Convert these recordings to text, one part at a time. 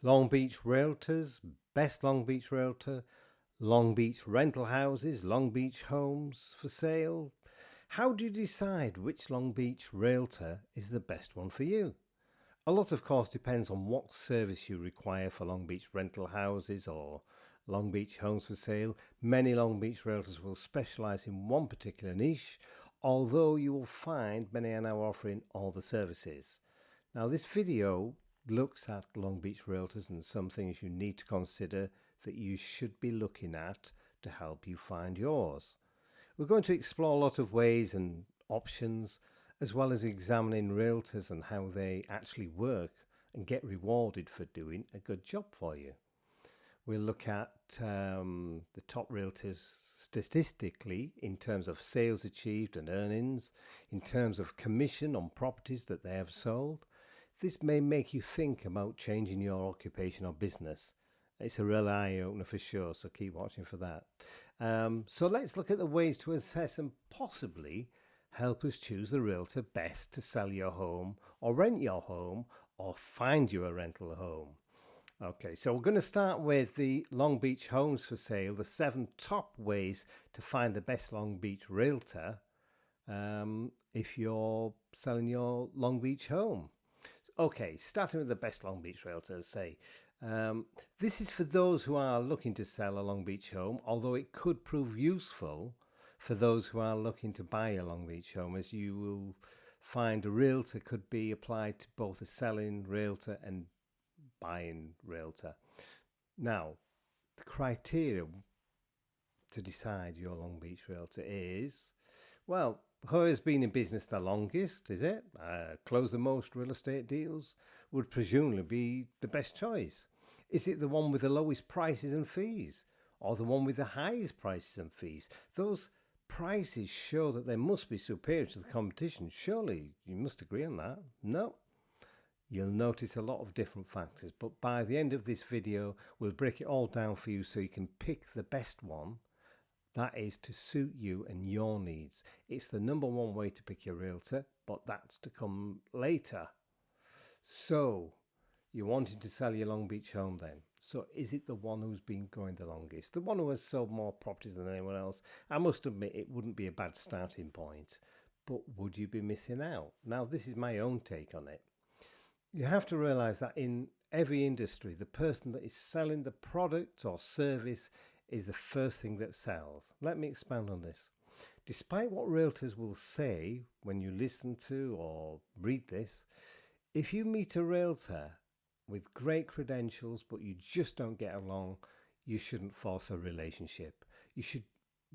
Long Beach Realtors, Best Long Beach Realtor, Long Beach Rental Houses, Long Beach Homes for Sale. How do you decide which Long Beach Realtor is the best one for you? A lot, of course, depends on what service you require for Long Beach Rental Houses or Long Beach Homes for Sale. Many Long Beach Realtors will specialise in one particular niche, although you will find many are now offering all the services. Now, this video looks at Long Beach Realtors and some things you need to consider that you should be looking at to help you find yours. We're going to explore a lot of ways and options, as well as examining realtors and how they actually work and get rewarded for doing a good job for you. We'll look at the top realtors statistically in terms of sales achieved and earnings, in terms of commission on properties that they have sold. This may make you think about changing your occupation or business. It's a real eye-opener for sure, so keep watching for that. So let's look at the ways to assess and possibly help us choose the realtor best to sell your home or rent your home or find you a rental home. Okay, so we're going to start with the Long Beach Homes for Sale, the 7 top ways to find the best Long Beach realtor if you're selling your Long Beach home. Okay, starting with the best Long Beach realtors, say. This is for those who are looking to sell a Long Beach home, although it could prove useful for those who are looking to buy a Long Beach home, as you will find a realtor could be applied to both a selling realtor and buying realtor. Now, the criteria to decide your Long Beach realtor is, well, who has been in business the longest, is it? Closed the most real estate deals would presumably be the best choice. Is it the one with the lowest prices and fees, or the one with the highest prices and fees? Those prices show that they must be superior to the competition. Surely you must agree on that. No. You'll notice a lot of different factors, but by the end of this video, we'll break it all down for you so you can pick the best one that is to suit you and your needs. It's the number one way to pick your realtor, but that's to come later. So, you're wanting to sell your Long Beach home then. So, is it the one who's been going the longest? The one who has sold more properties than anyone else? I must admit, it wouldn't be a bad starting point, but would you be missing out? Now, this is my own take on it. You have to realize that in every industry, the person that is selling the product or service is the first thing that sells. Let me expand on this. Despite what realtors will say when you listen to or read this, if you meet a realtor with great credentials but you just don't get along, you shouldn't force a relationship. You should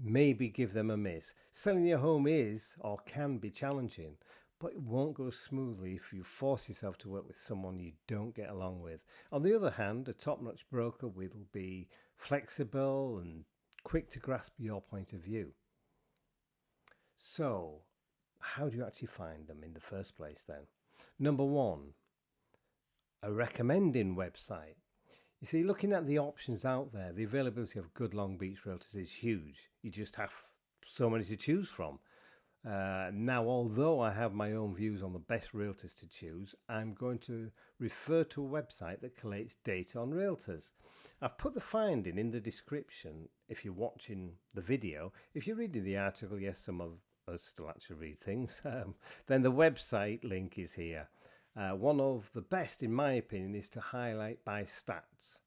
maybe give them a miss. Selling your home is or can be challenging, but it won't go smoothly if you force yourself to work with someone you don't get along with. On the other hand, a top-notch broker will be flexible and quick to grasp your point of view. So, how do you actually find them in the first place then? Number 1, a recommending website. You see, looking at the options out there, the availability of good Long Beach realtors is huge. You just have so many to choose from. Now, although I have my own views on the best realtors to choose, I'm going to refer to a website that collates data on realtors. I've put the finding in the description if you're watching the video. If you're reading the article, yes, some of us still actually read things, then the website link is here. One of the best, in my opinion, is to highlight by stats,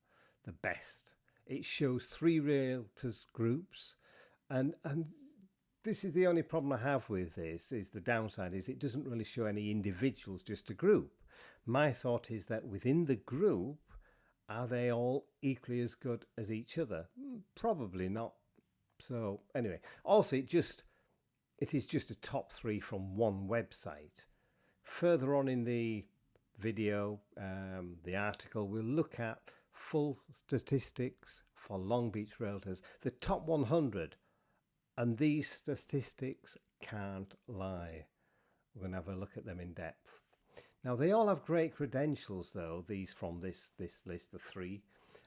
the best. It shows 3 realtors groups, and this is the only problem I have with this, is the downside is it doesn't really show any individuals, just a group. My thought is that within the group, are they all equally as good as each other? Probably not. So anyway, also it is just a top 3 from one website. Further on in the video, the article, we'll look at full statistics for Long Beach realtors, the top 100. And these statistics can't lie. We're going to have a look at them in depth. Now, they all have great credentials, though, these from this list, the 3.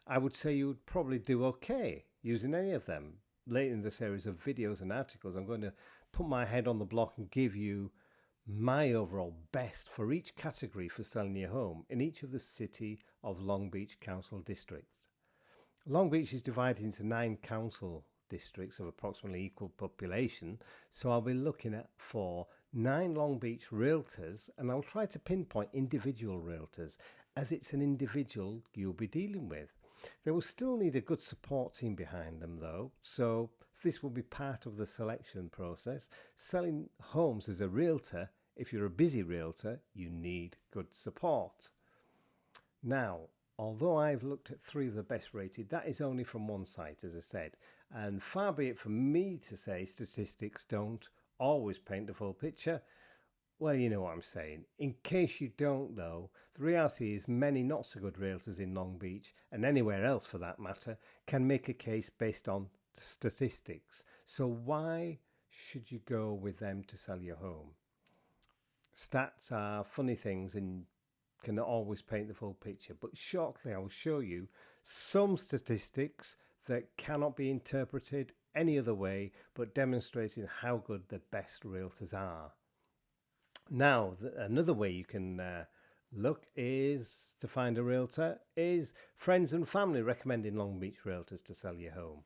I would say you would probably do okay using any of them. Later in the series of videos and articles, I'm going to put my head on the block and give you my overall best for each category for selling your home in each of the city of Long Beach Council districts. Long Beach is divided into 9 council districts of approximately equal population, so I'll be looking for 9 Long Beach realtors, and I'll try to pinpoint individual realtors as it's an individual you'll be dealing with. They will still need a good support team behind them though, so this will be part of the selection process. Selling homes as a realtor, if you're a busy realtor, you need good support. Now, although I've looked at 3 of the best rated, that is only from one site, as I said, and far be it from me to say statistics don't always paint the full picture. Well, you know what I'm saying. In case you don't though, the reality is many not so good realtors in Long Beach, and anywhere else for that matter, can make a case based on statistics. So why should you go with them to sell your home? Stats are funny things and can always paint the full picture, but shortly I will show you some statistics that cannot be interpreted any other way, but demonstrating how good the best realtors are. Now, another way you can look is to find a realtor is friends and family recommending Long Beach realtors to sell your home.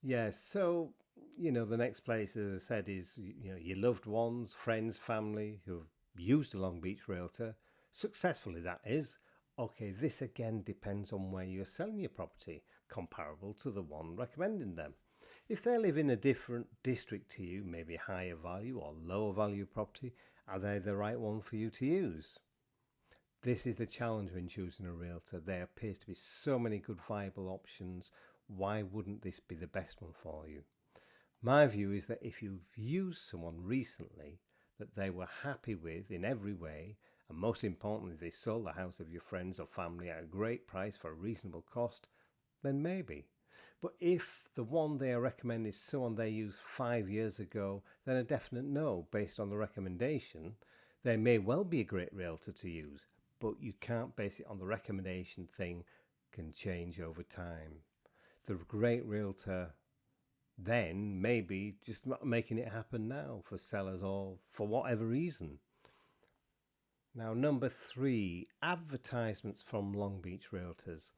Yes, so the next place, as I said, is your loved ones, friends, family who've used a Long Beach realtor successfully, that is. Okay, this again depends on where you're selling your property, comparable to the one recommending them. If they live in a different district to you, maybe higher value or lower value property, are they the right one for you to use? This is the challenge when choosing a realtor. There appears to be so many good viable options. Why wouldn't this be the best one for you? My view is that if you've used someone recently that they were happy with in every way, and most importantly they sold the house of your friends or family at a great price for a reasonable cost, then maybe. But if the one they recommend is someone they used 5 years ago, then a definite no based on the recommendation. They may well be a great realtor to use, but you can't base it on the recommendation. Thing can change over time. The great realtor then may be just not making it happen now for sellers or for whatever reason. Now, number 3, advertisements from Long Beach realtors.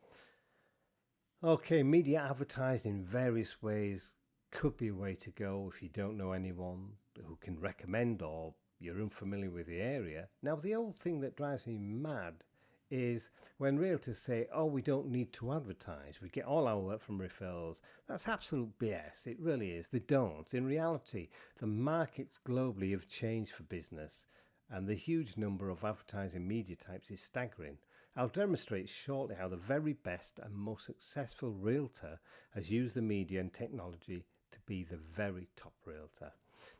Okay, media advertising in various ways could be a way to go if you don't know anyone who can recommend or you're unfamiliar with the area. Now, the old thing that drives me mad is when realtors say, oh, we don't need to advertise, we get all our work from referrals. That's absolute BS. It really is. They don't. In reality, the markets globally have changed for business, and the huge number of advertising media types is staggering. I'll demonstrate shortly how the very best and most successful realtor has used the media and technology to be the very top realtor.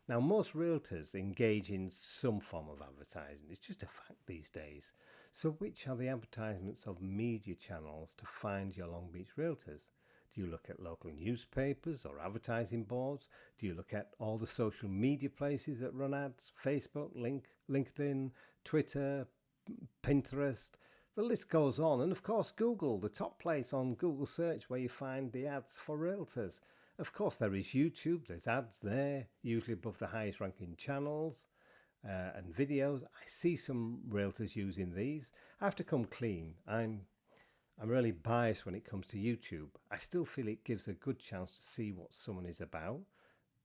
Now, most realtors engage in some form of advertising. It's just a fact these days. So which are the advertisements of media channels to find your Long Beach realtors? Do you look at local newspapers or advertising boards? Do you look at all the social media places that run ads? Facebook, LinkedIn, Twitter, Pinterest? The list goes on. And of course, Google, the top place on Google search where you find the ads for realtors. Of course, there is YouTube. There's ads there, usually above the highest ranking channels and videos. I see some realtors using these. I have to come clean. I'm really biased when it comes to YouTube. I still feel it gives a good chance to see what someone is about.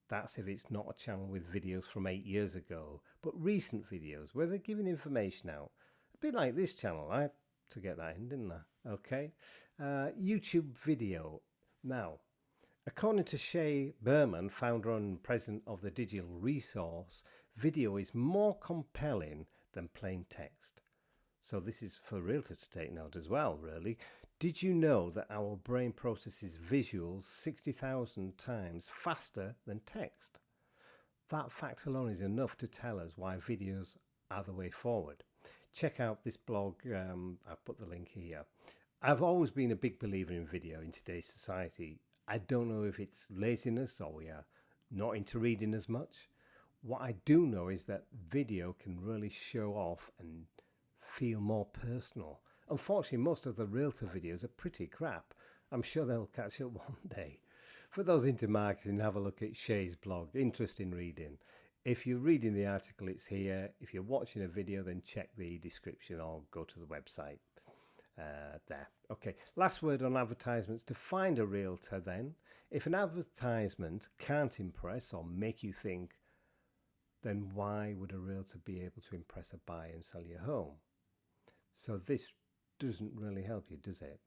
That's if it's not a channel with videos from 8 years ago, but recent videos where they're giving information out. A bit like this channel. I had to get that in, didn't I? Okay. YouTube video. Now, according to 𝐤𝐴, founder and president of the digital resource, video is more compelling than plain text. So this is for realtors to take note as well, really. Did you know that our brain processes visuals 60,000 times faster than text? That fact alone is enough to tell us why videos are the way forward. Check out this blog. I've put the link here. I've always been a big believer in video in today's society. I don't know if it's laziness or we are not into reading as much. What I do know is that video can really show off and feel more personal. Unfortunately, most of the realtor videos are pretty crap. I'm sure they'll catch up one day. For those into marketing, have a look at 𝐤𝐴's blog. Interesting reading. If you're reading the article, it's here. If you're watching a video, then check the description or go to the website. there. Okay, last word on advertisements. To find a realtor then, if an advertisement can't impress or make you think, then why would a realtor be able to impress a buyer and sell your home? So this doesn't really help you, does it?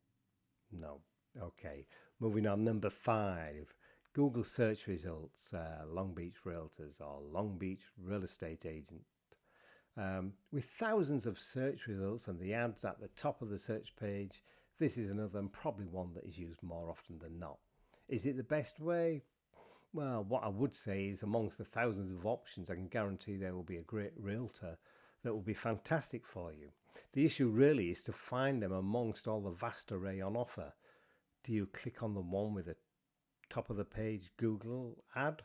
No. Okay, moving on. Number 5, Google search results, Long Beach Realtors or Long Beach Real Estate Agent. With thousands of search results and the ads at the top of the search page, this is another and probably one that is used more often than not. Is it the best way? Well, what I would say is amongst the thousands of options, I can guarantee there will be a great realtor that will be fantastic for you. The issue really is to find them amongst all the vast array on offer. Do you click on the one with the top of the page Google ad,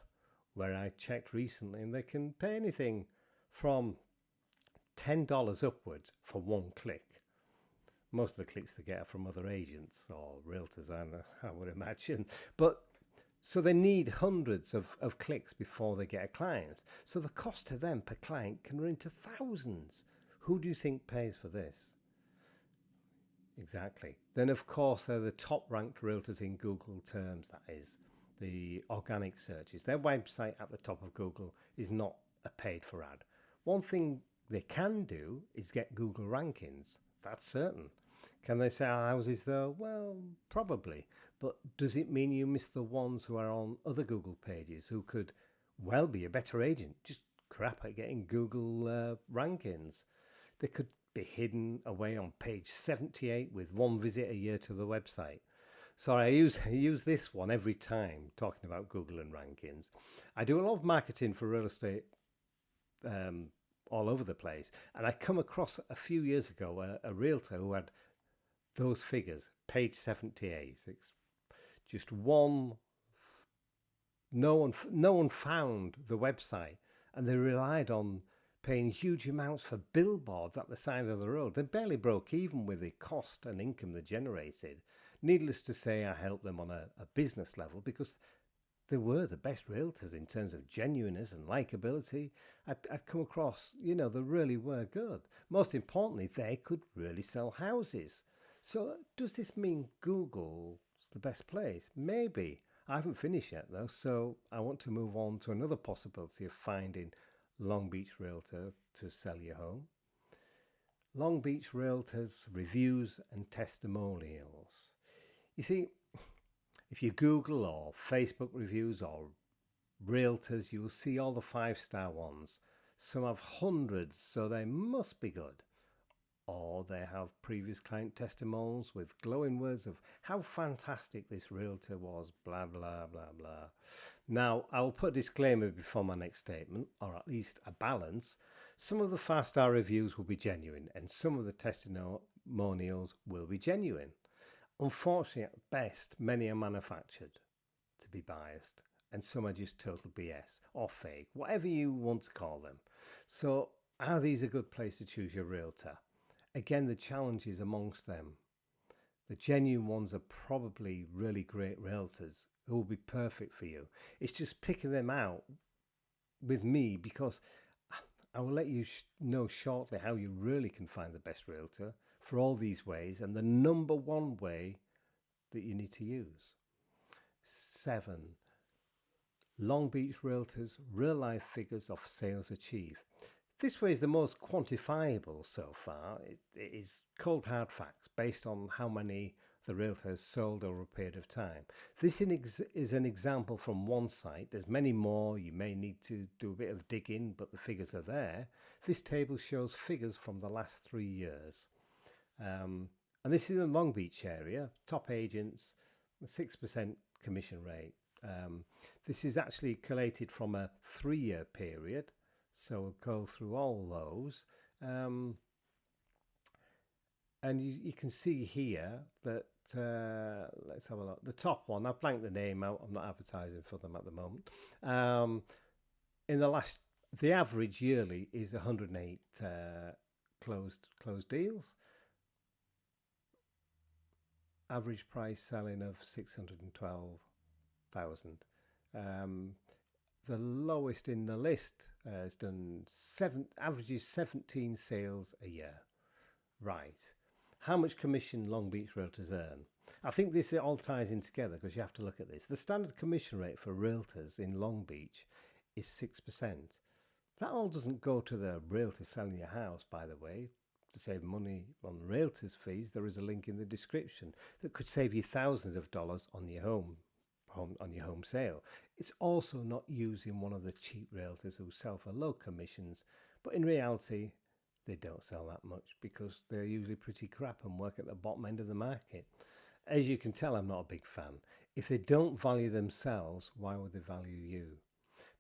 where I checked recently and they can pay anything from $10 upwards for one click? Most of the clicks they get are from other agents or realtors, I would imagine. But so they need hundreds of clicks before they get a client. So the cost to them per client can run into thousands. Who do you think pays for this? Exactly. Then, of course, they're the top ranked realtors in Google terms, that is, the organic searches. Their website at the top of Google is not a paid for ad. One thing they can do is get Google rankings. That's certain. Can they sell houses though? Well, probably. But does it mean you miss the ones who are on other Google pages who could well be a better agent, just crap at getting Google rankings? They could be hidden away on page 78 with one visit a year to the website. Sorry, I use this one every time talking about Google and rankings. I do a lot of marketing for real estate all over the place, and I come across a few years ago a realtor who had those figures, page 78. It's just one. No one found the website, and they relied on paying huge amounts for billboards at the side of the road. They barely broke even with the cost and income they generated. Needless to say, I helped them on a business level because they were the best realtors in terms of genuineness and likability. I'd come across, they really were good. Most importantly, they could really sell houses. So does this mean Google's the best place? Maybe. I haven't finished yet though, so I want to move on to another possibility of finding Long Beach Realtor to sell your home. Long Beach Realtors reviews and testimonials. You see, if you Google or Facebook reviews or realtors, you will see all the 5-star ones. Some have hundreds, so they must be good. Or they have previous client testimonials with glowing words of how fantastic this realtor was, blah, blah, blah, blah. Now, I will put a disclaimer before my next statement, or at least a balance. Some of the 5-star reviews will be genuine, and some of the testimonials will be genuine. Unfortunately, at best, many are manufactured to be biased, and some are just total BS or fake, whatever you want to call them. So, are these a good place to choose your realtor? Again, the challenge is amongst them. The genuine ones are probably really great realtors who will be perfect for you. It's just picking them out with me, because I will let you know shortly how you really can find the best realtor for all these ways, and the number one way that you need to use. 7. Long Beach Realtors real life figures of sales achieved. This way is the most quantifiable so far. It is cold hard facts based on how many the realtor has sold over a period of time. This is an example from one site. There's many more. You may need to do a bit of digging, but the figures are there. This table shows figures from the last 3 years. And this is in the Long Beach area. Top agents, 6% commission rate. This is actually collated from a 3-year period. So we'll go through all those. And you can see here that, let's have a look. The top one, I've blanked the name out. I'm not advertising for them at the moment. The average yearly is 108 closed deals. Average price selling of 612,000. The lowest in the list has done averages 17 sales a year. Right. How much commission Long Beach Realtors earn? I think this all ties in together because you have to look at this. The standard commission rate for realtors in Long Beach is 6%. That all doesn't go to the realtor selling your house, by the way. To save money on realtors' fees, there is a link in the description that could save you thousands of dollars on your home sale. It's also not using one of the cheap realtors who sell for low commissions, but in reality, they don't sell that much because they're usually pretty crap and work at the bottom end of the market. As you can tell, I'm not a big fan. If they don't value themselves, why would they value you?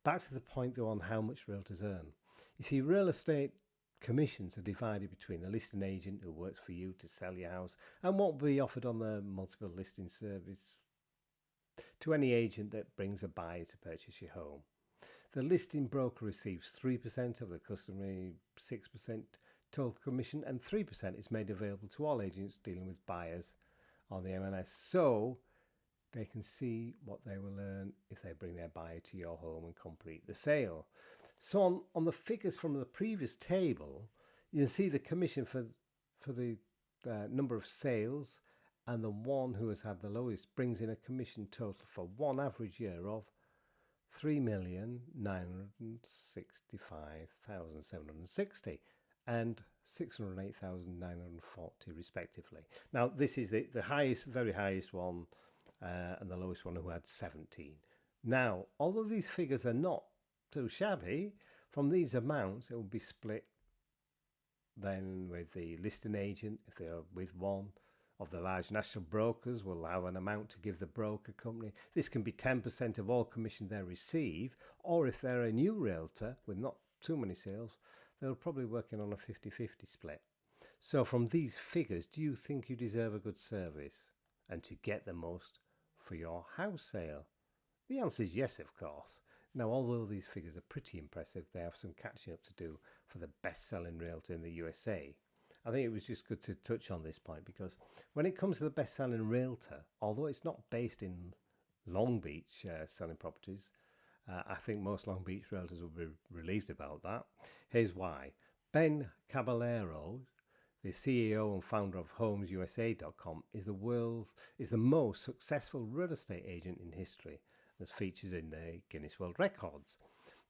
Back to the point though on how much realtors earn. You see, real estate commissions are divided between the listing agent who works for you to sell your house and what will be offered on the multiple listing service to any agent that brings a buyer to purchase your home. The listing broker receives 3% of the customary 6% total commission, and 3% is made available to all agents dealing with buyers on the MLS, so they can see what they will earn if they bring their buyer to your home and complete the sale. So on the figures from the previous table, you can see the commission for the number of sales, and the one who has had the lowest brings in a commission total for one average year of $3,965,760 and $608,940 respectively. Now this is the highest, very highest one, and the lowest one who had 17. Now, although these figures are not too shabby, from these amounts it will be split then with the listing agent. If they are with one of the large national brokers, will have an amount to give the broker company. This can be 10% of all commission they receive, or if they're a new realtor with not too many sales, they're probably working on a 50-50 split. So from these figures, do you think you deserve a good service and to get the most for your house sale? The answer is yes, of course. Now, although these figures are pretty impressive, they have some catching up to do for the best-selling realtor in the USA. I think it was just good to touch on this point because when it comes to the best-selling realtor, although it's not based in Long Beach selling properties, I think most Long Beach realtors will be relieved about that. Here's why. Ben Caballero, the CEO and founder of HomesUSA.com, is the most successful real estate agent in history, as featured in the Guinness World Records.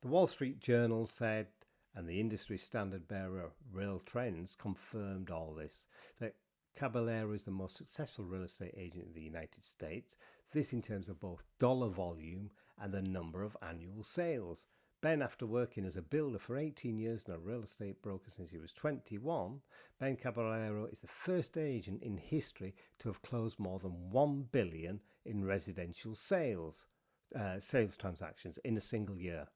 The Wall Street Journal said, and the industry standard bearer Real Trends confirmed all this, that Caballero is the most successful real estate agent in the United States, this in terms of both dollar volume and the number of annual sales. Ben, after working as a builder for 18 years and a real estate broker since he was 21, Ben Caballero is the first agent in history to have closed more than $1 billion in residential sales transactions in a single year.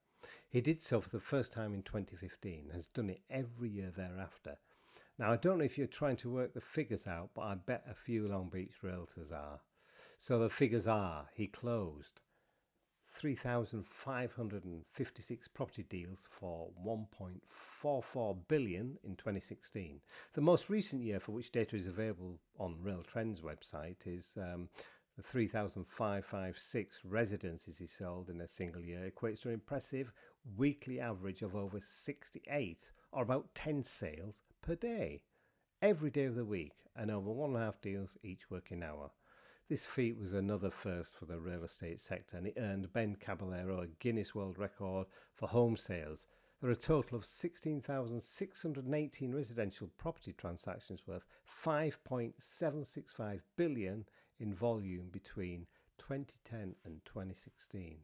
He did so for the first time in 2015, has done it every year thereafter. Now, I don't know if you're trying to work the figures out, but I bet a few Long Beach realtors are. So the figures are, he closed 3,556 property deals for $1.44 billion in 2016. The most recent year for which data is available on Real Trends website is the 3,556 residences he sold in a single year equates to an impressive weekly average of over 68, or about 10 sales per day, every day of the week, and over 1.5 deals each working hour. This feat was another first for the real estate sector, and it earned Ben Caballero a Guinness World Record for home sales. There are a total of 16,618 residential property transactions worth $5.765 billion in volume between 2010 and 2016.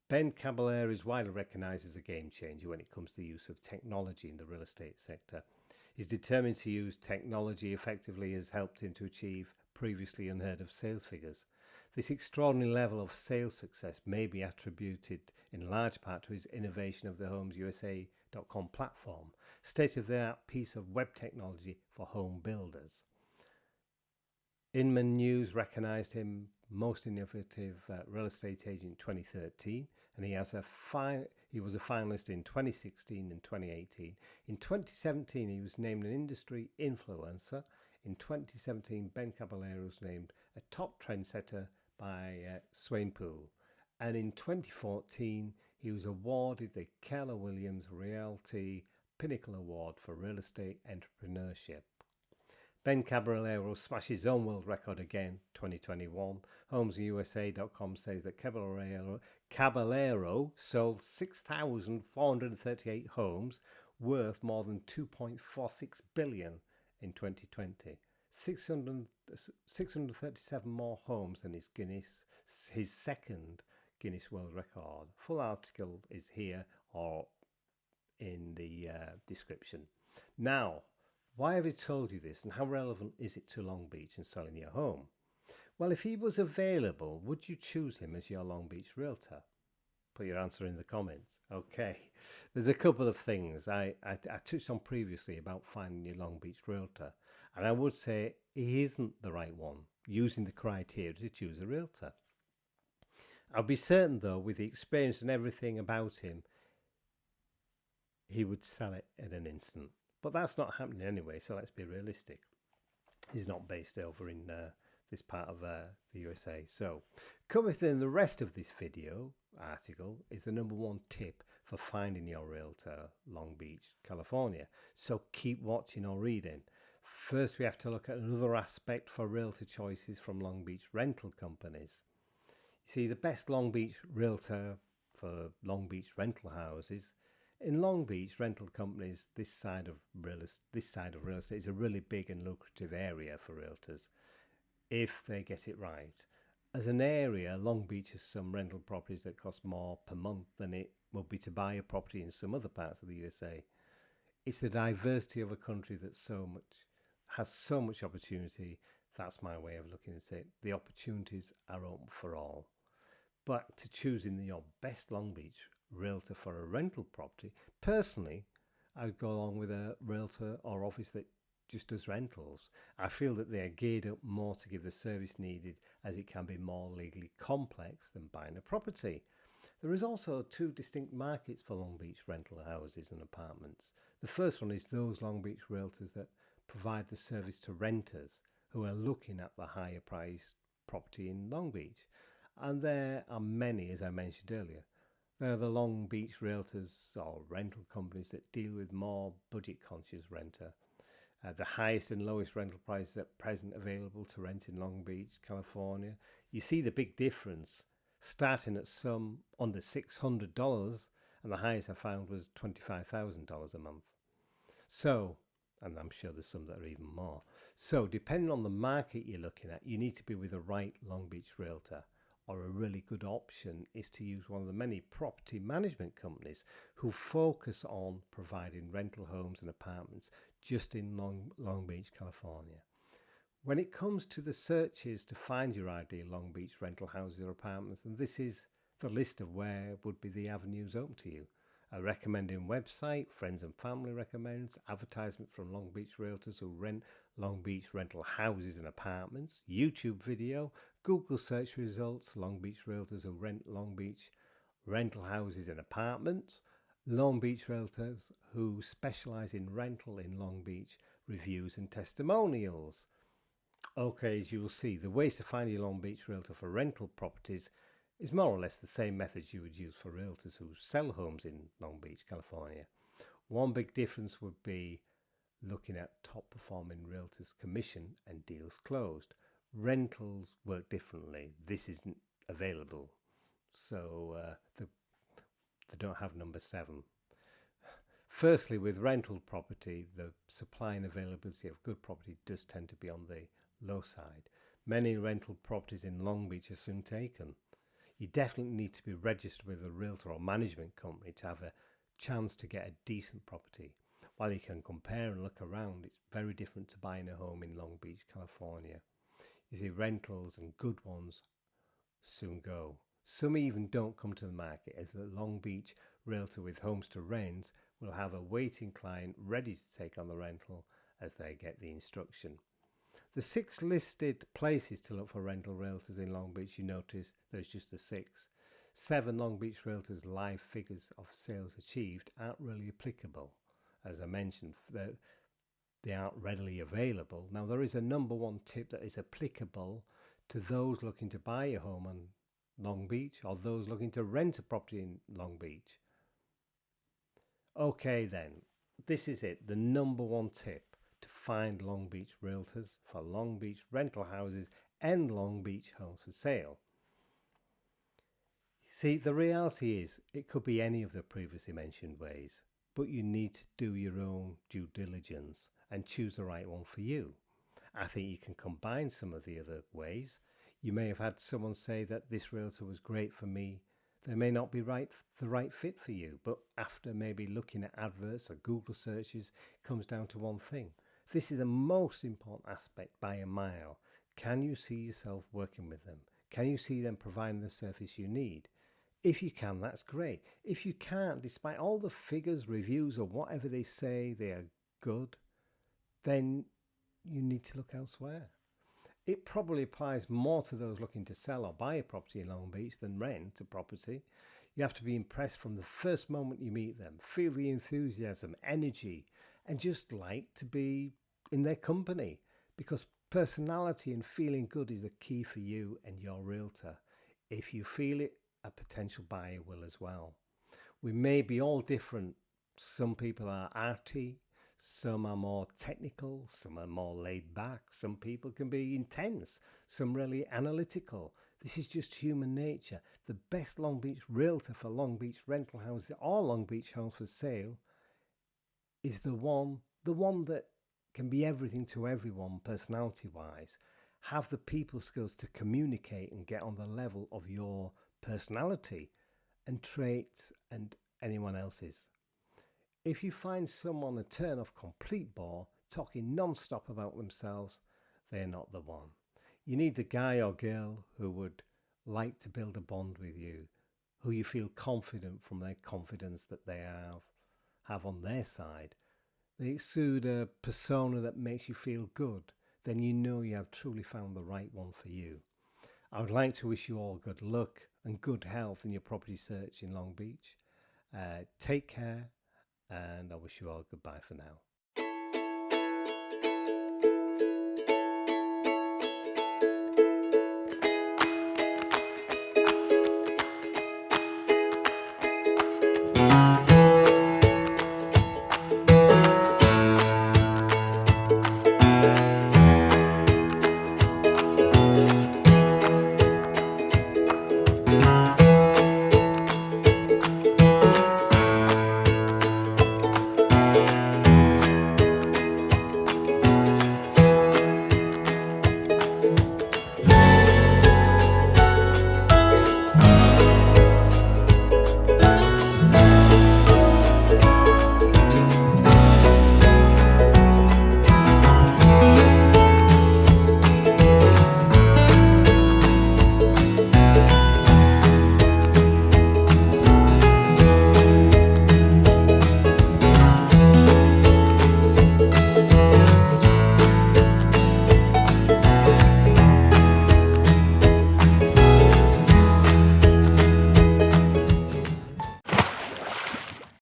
Ben Caballero is widely recognised as a game changer when it comes to the use of technology in the real estate sector. He's determined to use technology effectively has helped him to achieve previously unheard of sales figures. This extraordinary level of sales success may be attributed in large part to his innovation of the HomesUSA.com platform, state-of-the-art piece of web technology for home builders. Inman News recognised him most innovative real estate agent in 2013, and he was a finalist in 2016 and 2018. In 2017, he was named an industry influencer. In 2017, Ben Caballero was named a top trendsetter by 𝘬𝘬𝘴𝑗. And in 2014, he was awarded the Keller Williams Realty Pinnacle Award for Real Estate Entrepreneurship. Ben Caballero smashed his own world record again, 2021. HomesUSA.com says that Caballero sold 6,438 homes worth more than 2.46 billion in 2020. 637 more homes than his second Guinness World Record. Full article is here or in the description. Now, why have I told you this, and how relevant is it to Long Beach and selling your home? Well, if he was available, would you choose him as your Long Beach realtor? Put your answer in the comments. Okay, there's a couple of things I touched on previously about finding your Long Beach realtor, and I would say he isn't the right one using the criteria to choose a realtor. I'll be certain though, with the experience and everything about him, he would sell it in an instant. But that's not happening anyway, so let's be realistic. He's not based over in this part of the USA. So, coming within the rest of this video article is the #1 tip for finding your realtor, Long Beach, California. So keep watching or reading. First, we have to look at another aspect for realtor choices from Long Beach rental companies. You see, the best Long Beach realtor for Long Beach rental houses. In Long Beach, rental companies, this side of real estate is a really big and lucrative area for realtors if they get it right. As an area, Long Beach has some rental properties that cost more per month than it would be to buy a property in some other parts of the USA. It's the diversity of a country that has so much opportunity. That's my way of looking at it. The opportunities are open for all. But to choosing your best Long Beach realtor for a rental property, personally, I would go along with a realtor or office that just does rentals. I feel that they are geared up more to give the service needed, as it can be more legally complex than buying a property. There is also two distinct markets for Long Beach rental houses and apartments. The first one is those Long Beach realtors that provide the service to renters who are looking at the higher priced property in Long Beach. And there are many, as I mentioned earlier. There are the Long Beach realtors or rental companies that deal with more budget-conscious renter. The highest and lowest rental prices at present available to rent in Long Beach, California. You see the big difference, starting at some under $600, and the highest I found was $25,000 a month. So, and I'm sure there's some that are even more. So, depending on the market you're looking at, you need to be with the right Long Beach realtor. Or a really good option is to use one of the many property management companies who focus on providing rental homes and apartments just in Long Beach, California. When it comes to the searches to find your ideal Long Beach rental houses or apartments, and this is the list of where would be the avenues open to you. A recommending website, friends and family recommends, advertisement from Long Beach realtors who rent Long Beach rental houses and apartments, YouTube video, Google search results, Long Beach realtors who rent Long Beach rental houses and apartments, Long Beach realtors who specialize in rental in Long Beach, reviews and testimonials. Okay, as you will see, the ways to find your Long Beach realtor for rental properties is more or less the same methods you would use for realtors who sell homes in Long Beach, California. One big difference would be looking at top performing realtors' commission and deals closed. Rentals work differently. This isn't available, so they don't have number 7. Firstly, with rental property, the supply and availability of good property does tend to be on the low side. Many rental properties in Long Beach are soon taken. You definitely need to be registered with a realtor or management company to have a chance to get a decent property. While you can compare and look around, it's very different to buying a home in Long Beach, California. You see, rentals and good ones soon go. Some even don't come to the market, as the Long Beach realtor with homes to rent will have a waiting client ready to take on the rental as they get the instruction. The 6 listed places to look for rental realtors in Long Beach, you notice there's just the 6. 7 Long Beach realtors' live figures of sales achieved aren't really applicable. As I mentioned, they aren't readily available. Now, there is a #1 tip that is applicable to those looking to buy a home in Long Beach or those looking to rent a property in Long Beach. Okay then, this is it, the #1 tip to find Long Beach realtors for Long Beach rental houses and Long Beach homes for sale. See, the reality is it could be any of the previously mentioned ways, but you need to do your own due diligence and choose the right one for you. I think you can combine some of the other ways. You may have had someone say that this realtor was great for me. They may not be the right fit for you, but after maybe looking at adverts or Google searches, it comes down to one thing. This is the most important aspect by a mile. Can you see yourself working with them? Can you see them providing the service you need? If you can, that's great. If you can't, despite all the figures, reviews, or whatever they say they are good, then you need to look elsewhere. It probably applies more to those looking to sell or buy a property in Long Beach than rent a property. You have to be impressed from the first moment you meet them, feel the enthusiasm, energy, and just like to be in their company, because personality and feeling good is the key for you and your realtor. If you feel it, a potential buyer will as well. We may be all different. Some people are arty, some are more technical, some are more laid back, some people can be intense, some really analytical. This is just human nature. The best Long Beach realtor for Long Beach rental houses or Long Beach homes for sale is the one that can be everything to everyone personality wise, have the people skills to communicate and get on the level of your personality and traits and anyone else's. If you find someone a turn off complete bore, talking non-stop about themselves, they're not the one. You need the guy or girl who would like to build a bond with you, who you feel confident from their confidence that they have on their side. They exude a persona that makes you feel good. Then you know you have truly found the right one for you. I would like to wish you all good luck and good health in your property search in Long Beach. Take care, and I wish you all goodbye for now.